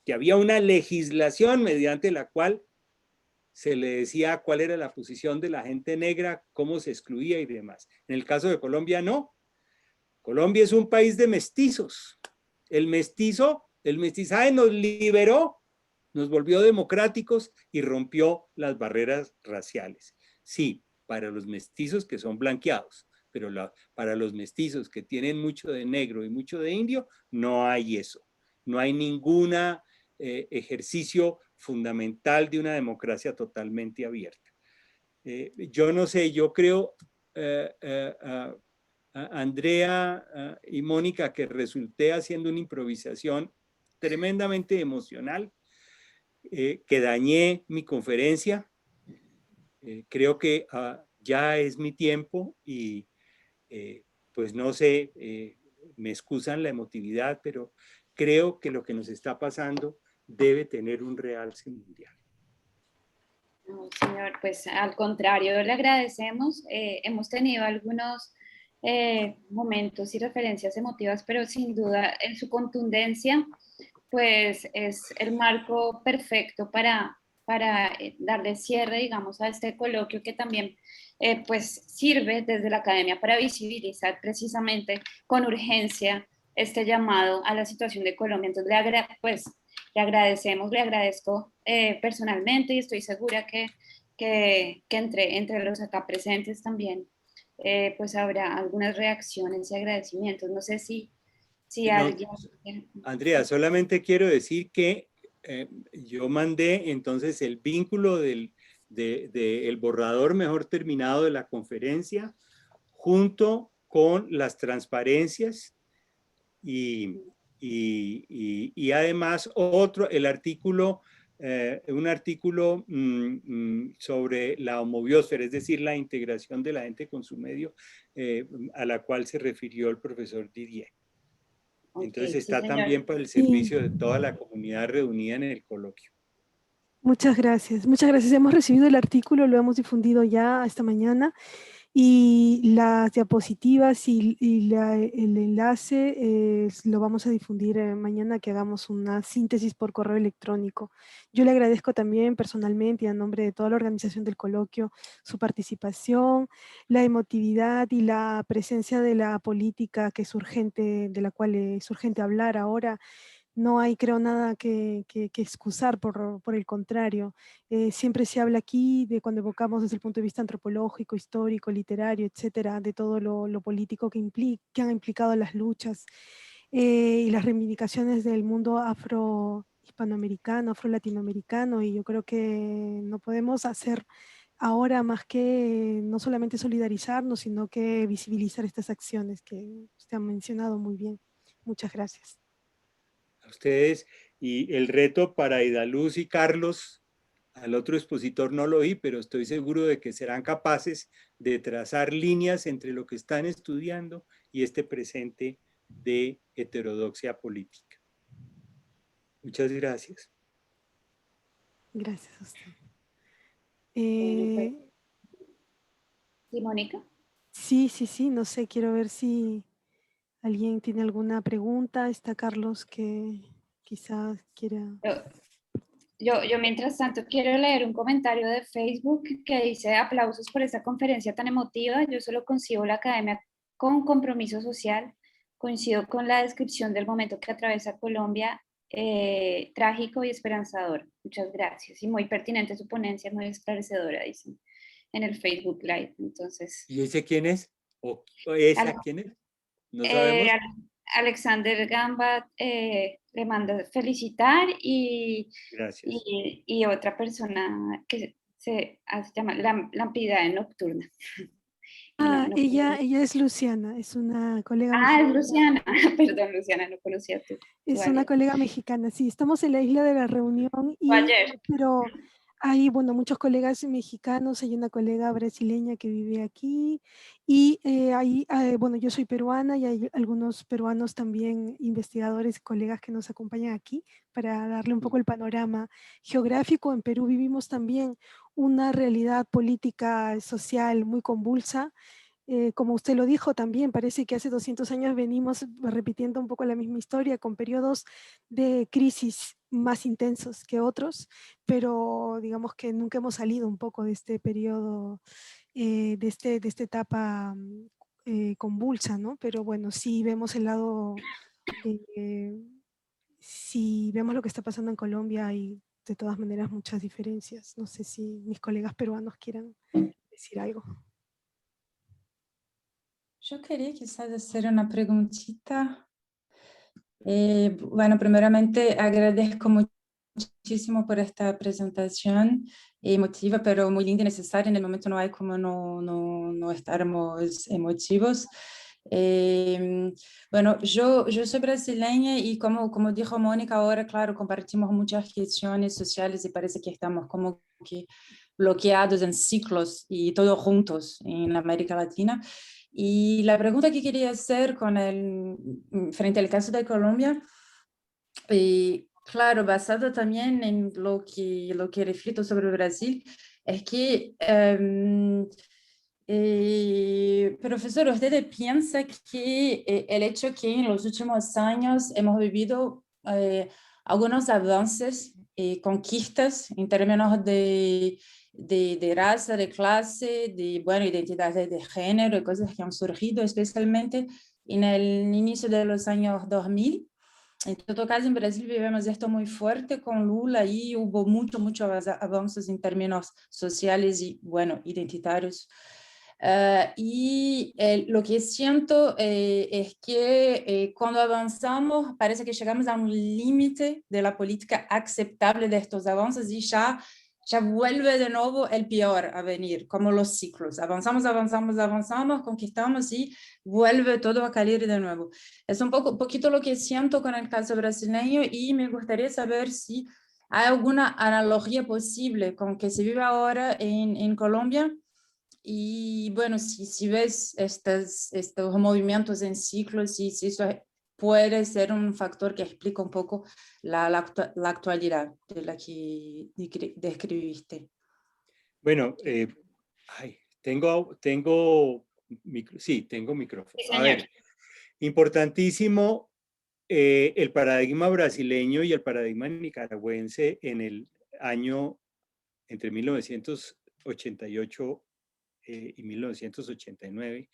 que había una legislación mediante la cual se le decía cuál era la posición de la gente negra, cómo se excluía y demás. En el caso de Colombia, no. Colombia es un país de mestizos. El mestizaje nos liberó, nos volvió democráticos y rompió las barreras raciales. Sí, para los mestizos que son blanqueados, pero para los mestizos que tienen mucho de negro y mucho de indio, no hay eso. No hay ningún ejercicio fundamental de una democracia totalmente abierta. Yo no sé, yo creo, Andrea y Mónica, que resulté haciendo una improvisación tremendamente emocional, que dañé mi conferencia. Creo que ya es mi tiempo y pues no sé, me excusan la emotividad, pero creo que lo que nos está pasando debe tener un realce mundial. No, señor, pues al contrario, le agradecemos. Hemos tenido algunos momentos y referencias emotivas, pero sin duda en su contundencia, pues es el marco perfecto para darle cierre, digamos, a este coloquio que también pues sirve desde la academia para visibilizar precisamente con urgencia este llamado a la situación de Colombia. Entonces, le agradecemos, le agradezco personalmente y estoy segura que entre los acá presentes también pues habrá algunas reacciones y agradecimientos. No sé si alguien... Andrea, solamente quiero decir que yo mandé entonces el vínculo del borrador mejor terminado de la conferencia junto con las transparencias y además el artículo, un artículo sobre la homobiosfera, es decir, la integración de la gente con su medio, a la cual se refirió el profesor Didier. Entonces está sí, también para el servicio de toda la comunidad reunida en el coloquio. Muchas gracias. Muchas gracias. Hemos recibido el artículo, lo hemos difundido ya esta mañana y las diapositivas y el enlace lo vamos a difundir mañana que hagamos una síntesis por correo electrónico. Yo le agradezco también personalmente y a nombre de toda la organización del coloquio su participación, la emotividad y la presencia de la política que es urgente, de la cual es urgente hablar ahora. No hay, creo, nada que excusar, por el contrario. Siempre se habla aquí de cuando evocamos desde el punto de vista antropológico, histórico, literario, etcétera, de todo lo político que han implicado las luchas y las reivindicaciones del mundo afro-hispanoamericano, afro-latinoamericano, y yo creo que no podemos hacer ahora más que no solamente solidarizarnos, sino que visibilizar estas acciones que usted ha mencionado muy bien. Muchas gracias. A ustedes, y el reto para Idaluz y Carlos, al otro expositor no lo oí, pero estoy seguro de que serán capaces de trazar líneas entre lo que están estudiando y este presente de heterodoxia política. Muchas gracias. Gracias a usted. ¿Sí, Mónica? Sí, no sé, quiero ver si alguien tiene alguna pregunta. Está Carlos que quizás quiera... Yo mientras tanto quiero leer un comentario de Facebook que dice: aplausos por esta conferencia tan emotiva. Yo solo concibo la academia con compromiso social. Coincido con la descripción del momento que atraviesa Colombia, trágico y esperanzador. Muchas gracias. Y muy pertinente su ponencia, muy esclarecedora, dicen en el Facebook Live. Entonces, ¿y ese quién es? ¿O esa quién es? No sabemos. Alexander Gamba le manda felicitar y otra persona que se llama Lampida Nocturna. Ella es Luciana, es una colega mexicana. Es Luciana, perdón Luciana, no conocía tú. Es una colega mexicana, sí, estamos en la isla de la Reunión, pero hay, bueno, muchos colegas mexicanos, hay una colega brasileña que vive aquí y bueno, yo soy peruana y hay algunos peruanos también, investigadores, colegas que nos acompañan aquí para darle un poco el panorama geográfico. En Perú vivimos también una realidad política, social muy convulsa. Como usted lo dijo también, parece que hace 200 años venimos repitiendo un poco la misma historia con periodos de crisis más intensos que otros, pero digamos que nunca hemos salido un poco de este periodo, de esta etapa convulsa, ¿no? Pero bueno, sí vemos el lado, eh, si vemos lo que está pasando en Colombia, hay de todas maneras muchas diferencias. No sé si mis colegas peruanos quieran decir algo. Yo quería quizás hacer una preguntita. Bueno, primeramente agradezco muchísimo por esta presentación emotiva, pero muy linda y necesaria. En el momento no hay como no estarmos emotivos. Bueno, yo soy brasileña y como dijo Mónica ahora, claro, compartimos muchas cuestiones sociales y parece que estamos como que bloqueados en ciclos y todos juntos en América Latina. Y la pregunta que quería hacer frente al caso de Colombia, claro, basado también en lo que reflito sobre Brasil, es que, profesor, ¿usted piensa que el hecho que en los últimos años hemos vivido algunos avances, conquistas en términos de raza, de clase, de, bueno, identidades de género y cosas que han surgido especialmente en el inicio de los años 2000? En todo caso, en Brasil vivimos esto muy fuerte con Lula y hubo muchos avances en términos sociales y, bueno, identitarios. Lo que siento es que cuando avanzamos parece que llegamos a un límite de la política aceptable de estos avances y ya vuelve de nuevo el peor a venir, como los ciclos. Avanzamos, conquistamos y vuelve todo a caer de nuevo. Es un poquito lo que siento con el caso brasileño y me gustaría saber si hay alguna analogía posible con que se vive ahora en Colombia. Y bueno, si ves estos movimientos en ciclos, si eso puede ser un factor que explica un poco la actualidad de la que describiste. Bueno, sí, tengo micrófono. Sí, A señor. ver, importantísimo el paradigma brasileño y el paradigma nicaragüense en el año entre 1988 y 1989,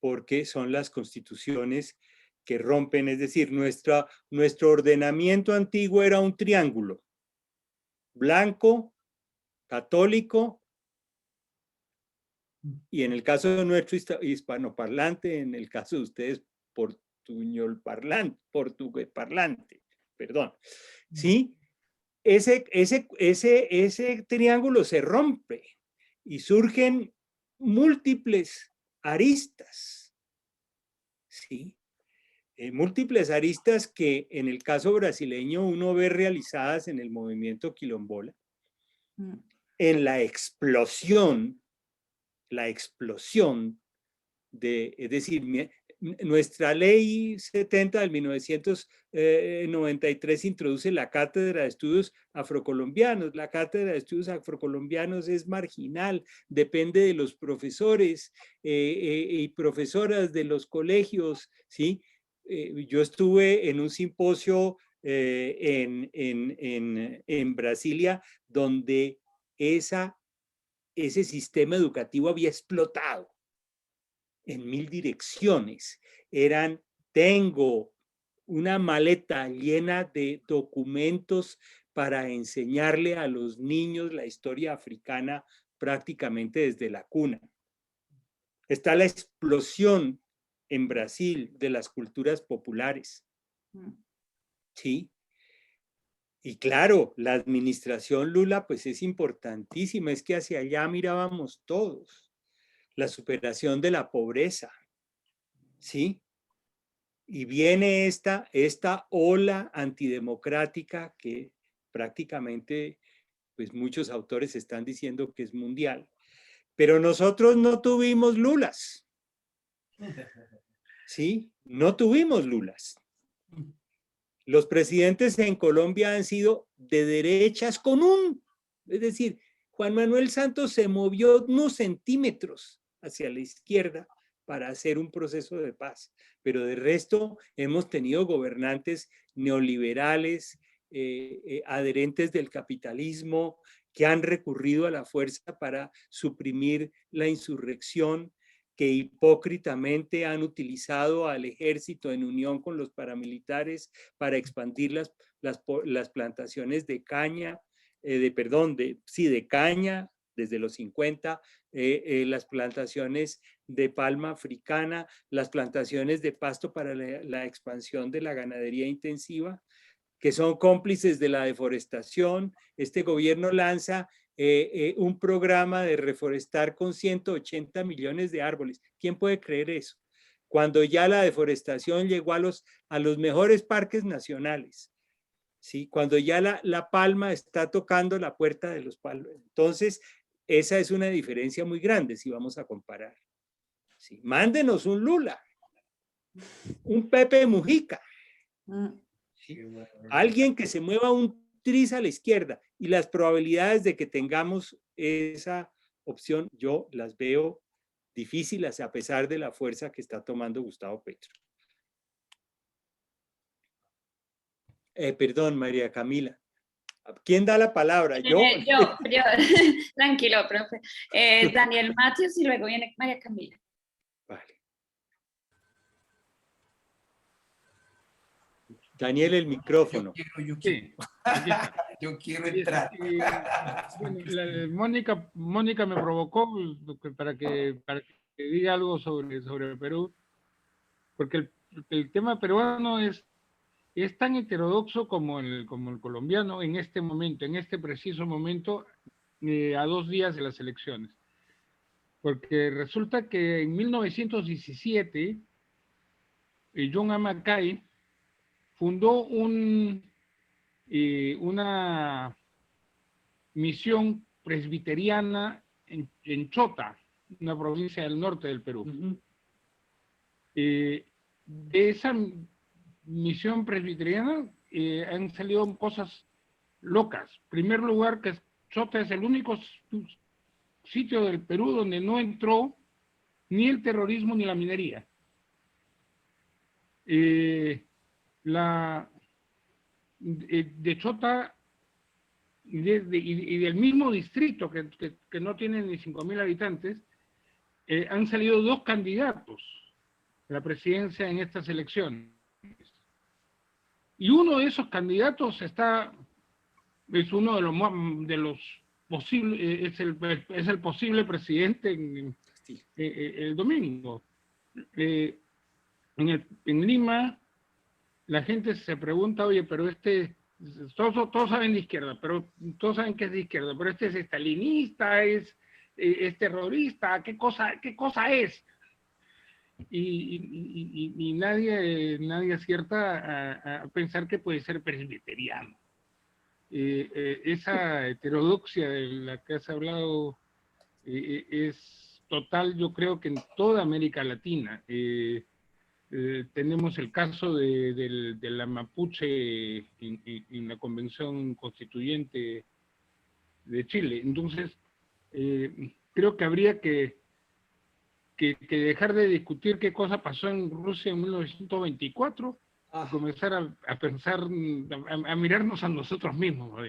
porque son las constituciones que rompen, es decir, nuestro ordenamiento antiguo era un triángulo, blanco, católico, y en el caso de nuestro hispanoparlante, en el caso de ustedes, portuñol parlante, perdón. ¿Sí? Ese triángulo se rompe y surgen múltiples aristas, ¿sí? Múltiples aristas que en el caso brasileño uno ve realizadas en el movimiento quilombola, en la explosión es decir, nuestra ley 70 del 1993 introduce la Cátedra de Estudios Afrocolombianos. La Cátedra de Estudios Afrocolombianos es marginal, depende de los profesores y profesoras de los colegios, ¿sí? Yo estuve en un simposio en Brasilia donde ese sistema educativo había explotado en 1000 direcciones. Tengo una maleta llena de documentos para enseñarle a los niños la historia africana prácticamente desde la cuna. Está la explosión en Brasil de las culturas populares. ¿Sí? Y claro, la administración Lula pues es importantísima, es que hacia allá mirábamos todos. La superación de la pobreza, ¿sí? Y viene esta ola antidemocrática que prácticamente pues muchos autores están diciendo que es mundial, pero nosotros no tuvimos lulas. ¿Sí? No tuvimos lulas. Los presidentes en Colombia han sido de derechas es decir, Juan Manuel Santos se movió unos centímetros hacia la izquierda para hacer un proceso de paz, pero de resto hemos tenido gobernantes neoliberales, adherentes del capitalismo, que han recurrido a la fuerza para suprimir la insurrección, que hipócritamente han utilizado al ejército en unión con los paramilitares para expandir las plantaciones de caña, de caña desde los 50, las plantaciones de palma africana, las plantaciones de pasto para la expansión de la ganadería intensiva, que son cómplices de la deforestación. Este gobierno lanza un programa de reforestar con 180 millones de árboles. ¿Quién puede creer eso? Cuando ya la deforestación llegó a los mejores parques nacionales, ¿sí? Cuando ya la palma está tocando la puerta de los palos. Entonces, esa es una diferencia muy grande si vamos a comparar. ¿Sí? Mándenos un Lula, un Pepe Mujica, ¿sí? Alguien que se mueva un tris a la izquierda, y las probabilidades de que tengamos esa opción yo las veo difíciles a pesar de la fuerza que está tomando Gustavo Petro. Perdón, María Camila. ¿Quién da la palabra? ¿Yo? Yo. Tranquilo, profe. Daniel Matthews y luego viene María Camila. Vale. Daniel, el micrófono. Yo quiero entrar. Bueno, Mónica me provocó para que diga algo sobre Perú, porque el tema peruano es tan heterodoxo como el colombiano en este momento, en este preciso momento, a 2 días de las elecciones. Porque resulta que en 1917, John Amacay fundó una misión presbiteriana en Chota, una provincia del norte del Perú. De esa misión presbiteriana han salido cosas locas. En primer lugar, que Chota es el único sitio del Perú donde no entró ni el terrorismo ni la minería. De Chota y del mismo distrito que no tiene ni 5.000 habitantes, han salido 2 candidatos a la presidencia en estas elecciones. Y uno de esos candidatos es uno de los posibles, es el posible presidente el domingo. En Lima, la gente se pregunta, oye, pero todos saben de izquierda, pero todos saben que es de izquierda, pero este es estalinista, es terrorista, ¿qué cosa es? Y nadie acierta a pensar que puede ser presbiteriano. Esa heterodoxia de la que has hablado es total, yo creo que en toda América Latina. Tenemos el caso de la Mapuche en la Convención Constituyente de Chile. Entonces, creo que habría que dejar de discutir qué cosa pasó en Rusia en 1924 y comenzar a pensar, a mirarnos a nosotros mismos.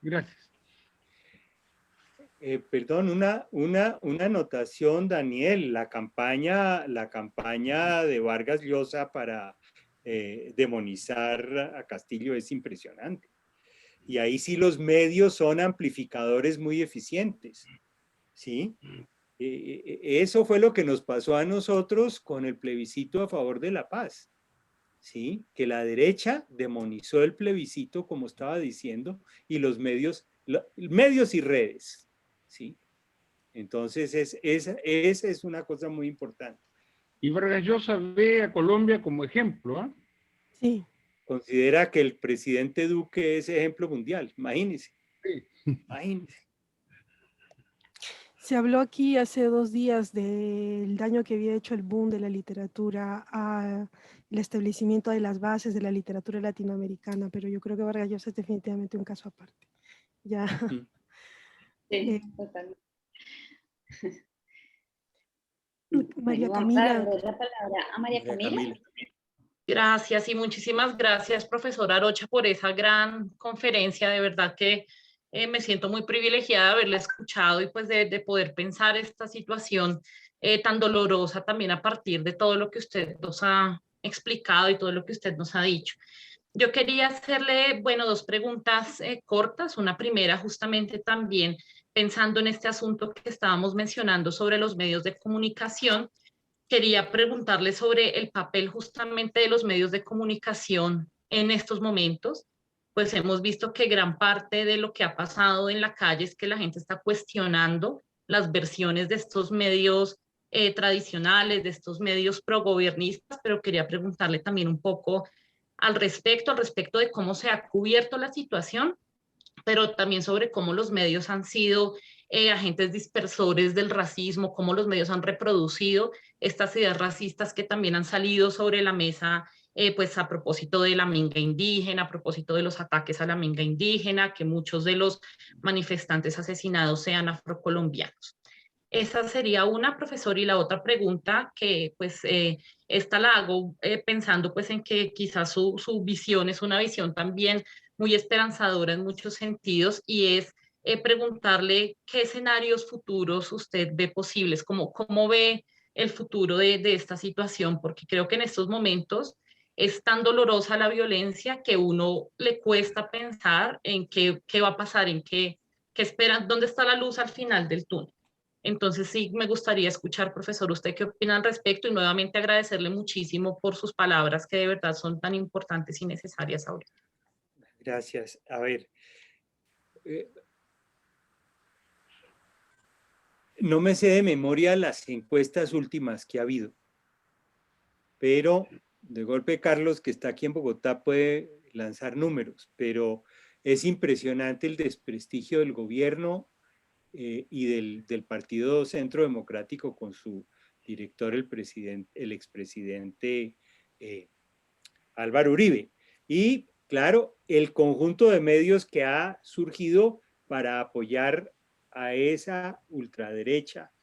Gracias. Perdón, una anotación, Daniel. La campaña de Vargas Llosa para demonizar a Castillo es impresionante. Y ahí sí los medios son amplificadores muy eficientes, ¿sí? Eso fue lo que nos pasó a nosotros con el plebiscito a favor de la paz, ¿sí? Que la derecha demonizó el plebiscito, como estaba diciendo, y los medios y redes, ¿sí? Entonces, esa es una cosa muy importante. Y Vargas Llosa ve a Colombia como ejemplo, ¿eh? Sí. Considera que el presidente Duque es ejemplo mundial, imagínense. Imagínense. Se habló aquí hace 2 días del daño que había hecho el boom de la literatura al establecimiento de las bases de la literatura latinoamericana, pero yo creo que Vargas Llosa es definitivamente un caso aparte. Ya. Sí, totalmente. María Bueno, vamos a Camila. darle la palabra a María Camila. Gracias y muchísimas gracias, profesor Arocha, por esa gran conferencia. De verdad que me siento muy privilegiada de haberla escuchado y pues de poder pensar esta situación tan dolorosa también a partir de todo lo que usted nos ha explicado y todo lo que usted nos ha dicho. Yo quería hacerle, bueno, 2 preguntas cortas. Una primera justamente también pensando en este asunto que estábamos mencionando sobre los medios de comunicación. Quería preguntarle sobre el papel justamente de los medios de comunicación en estos momentos. Pues hemos visto que gran parte de lo que ha pasado en la calle es que la gente está cuestionando las versiones de estos medios tradicionales, de estos medios progobiernistas, pero quería preguntarle también un poco al respecto de cómo se ha cubierto la situación, pero también sobre cómo los medios han sido agentes dispersores del racismo, cómo los medios han reproducido estas ideas racistas que también han salido sobre la mesa, pues a propósito de la minga indígena, a propósito de los ataques a la minga indígena, que muchos de los manifestantes asesinados sean afrocolombianos. Esa sería una, profesor, y la otra pregunta que pues esta la hago pensando pues en que quizás su visión es una visión también muy esperanzadora en muchos sentidos y es preguntarle qué escenarios futuros usted ve posibles, cómo ve el futuro de esta situación, porque creo que en estos momentos es tan dolorosa la violencia que uno le cuesta pensar en qué va a pasar, en qué esperan, dónde está la luz al final del túnel. Entonces sí me gustaría escuchar, profesor, usted qué opina al respecto y nuevamente agradecerle muchísimo por sus palabras que de verdad son tan importantes y necesarias ahora. Gracias. A ver, no me sé de memoria las encuestas últimas que ha habido, pero de golpe Carlos, que está aquí en Bogotá, puede lanzar números, pero es impresionante el desprestigio del gobierno y del Partido Centro Democrático con su director, el expresidente Álvaro Uribe. Y claro, el conjunto de medios que ha surgido para apoyar a esa ultraderecha,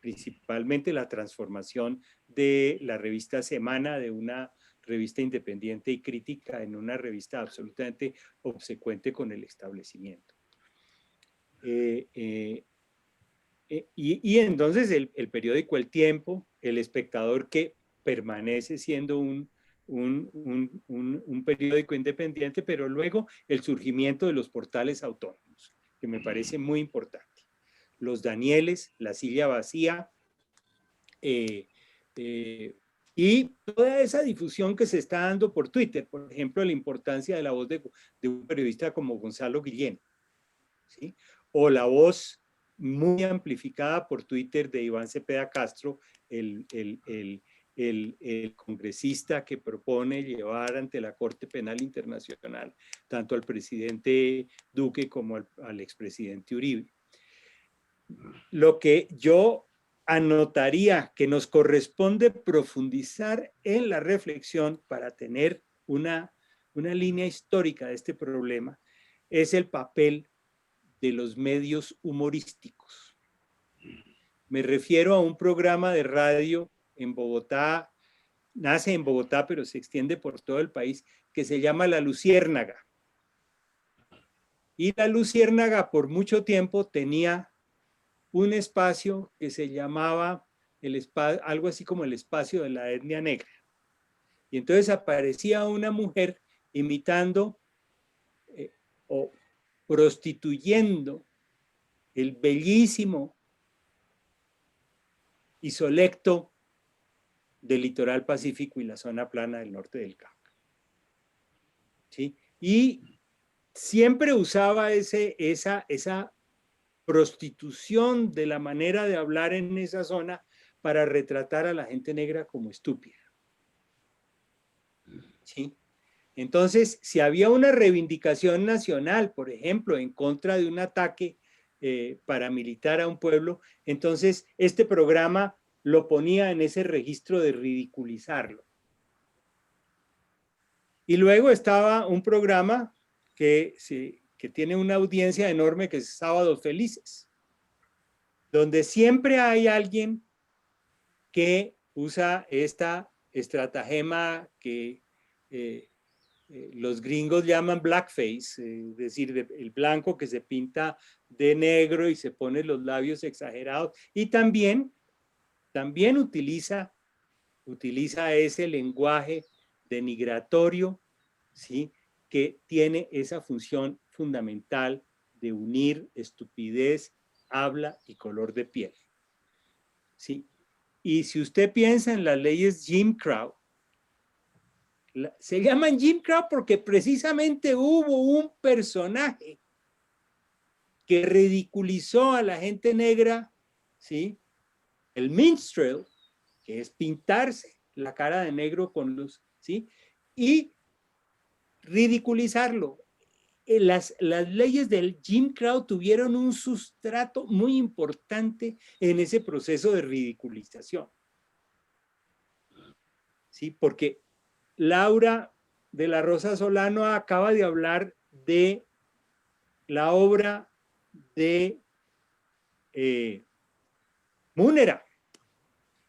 principalmente la transformación de la revista Semana de una revista independiente y crítica en una revista absolutamente obsecuente con el establecimiento. Y entonces el periódico El Tiempo, El Espectador, que permanece siendo un periódico independiente, pero luego el surgimiento de los portales autónomos, que me parece muy importante. Los Danieles, La Silla Vacía, y toda esa difusión que se está dando por Twitter, por ejemplo, la importancia de la voz de un periodista como Gonzalo Guillén, ¿sí? O la voz muy amplificada por Twitter de Iván Cepeda Castro, el congresista que propone llevar ante la Corte Penal Internacional tanto al presidente Duque como al expresidente Uribe. Lo que yo anotaría que nos corresponde profundizar en la reflexión para tener una línea histórica de este problema es el papel de los medios humorísticos. Me refiero a un programa de radio en Bogotá, nace en Bogotá, pero se extiende por todo el país, que se llama La Luciérnaga. Y La Luciérnaga por mucho tiempo tenía un espacio que se llamaba algo así como el espacio de la etnia negra. Y entonces aparecía una mujer imitando o prostituyendo el bellísimo y solecto del litoral pacífico y la zona plana del norte del Cauca. ¿Sí? Y siempre usaba esa prostitución de la manera de hablar en esa zona para retratar a la gente negra como estúpida. ¿Sí? Entonces, si había una reivindicación nacional, por ejemplo, en contra de un ataque paramilitar a un pueblo, entonces este programa lo ponía en ese registro de ridiculizarlo. Y luego estaba un programa que tiene una audiencia enorme, que es Sábados Felices, donde siempre hay alguien que usa esta estratagema que los gringos llaman blackface, es decir, el blanco que se pinta de negro y se pone los labios exagerados, y también utiliza ese lenguaje denigratorio, ¿sí?, que tiene esa función fundamental de unir estupidez, habla y color de piel, ¿sí? Y si usted piensa en las leyes Jim Crow, se llaman Jim Crow porque precisamente hubo un personaje que ridiculizó a la gente negra, ¿sí? El minstrel, que es pintarse la cara de negro con luz, ¿sí? Y ridiculizarlo. Las leyes del Jim Crow tuvieron un sustrato muy importante en ese proceso de ridiculización, ¿sí? Porque Laura de la Rosa Solano acaba de hablar de la obra de Múnera.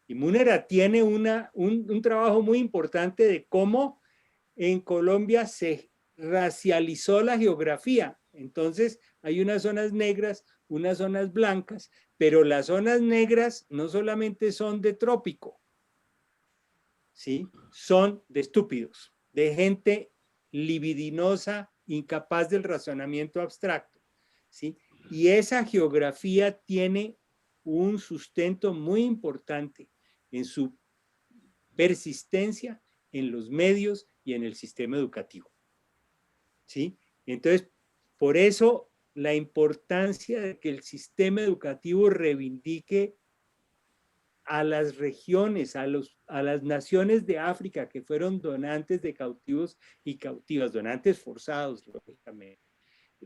Y Múnera tiene un trabajo muy importante de cómo en Colombia se racializó la geografía. Entonces hay unas zonas negras, unas zonas blancas, pero las zonas negras no solamente son de trópico, ¿sí? Son de estúpidos, de gente libidinosa, incapaz del razonamiento abstracto, ¿sí? Y esa geografía tiene un sustento muy importante en su persistencia en los medios y en el sistema educativo, ¿sí? Entonces, por eso la importancia de que el sistema educativo reivindique a las regiones, a las naciones de África que fueron donantes de cautivos y cautivas, donantes forzados, lógicamente,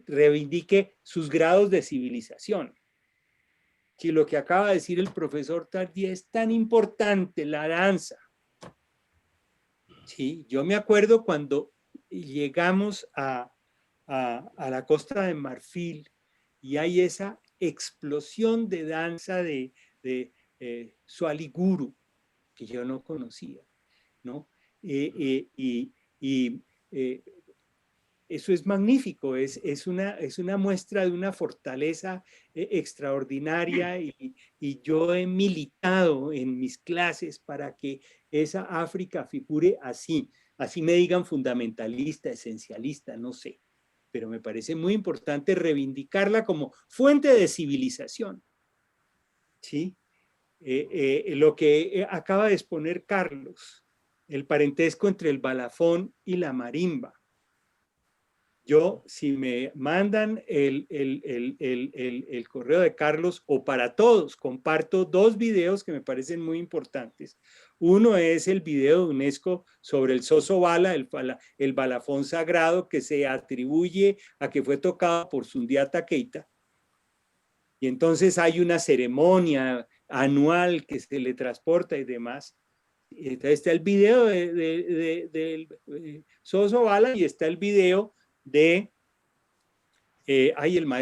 reivindique sus grados de civilización. Si lo que acaba de decir el profesor Tardieu es tan importante, la danza. Sí, yo me acuerdo cuando llegamos a la Costa de Marfil y hay esa explosión de danza de Sualiguru, que yo no conocía, ¿no? Eso es magnífico, es una muestra de una fortaleza extraordinaria y yo he militado en mis clases para que esa África figure así me digan fundamentalista, esencialista, no sé, pero me parece muy importante reivindicarla como fuente de civilización, ¿sí? Lo que acaba de exponer Carlos, el parentesco entre el balafón y la marimba. Yo, si me mandan el correo de Carlos, o para todos, comparto dos videos que me parecen muy importantes. Uno es el video de UNESCO sobre el Soso Bala, el balafón sagrado que se atribuye a que fue tocado por Sundiata Keita. Y entonces hay una ceremonia anual que se le transporta y demás. Entonces está el video del Soso Bala y está el video de el maestro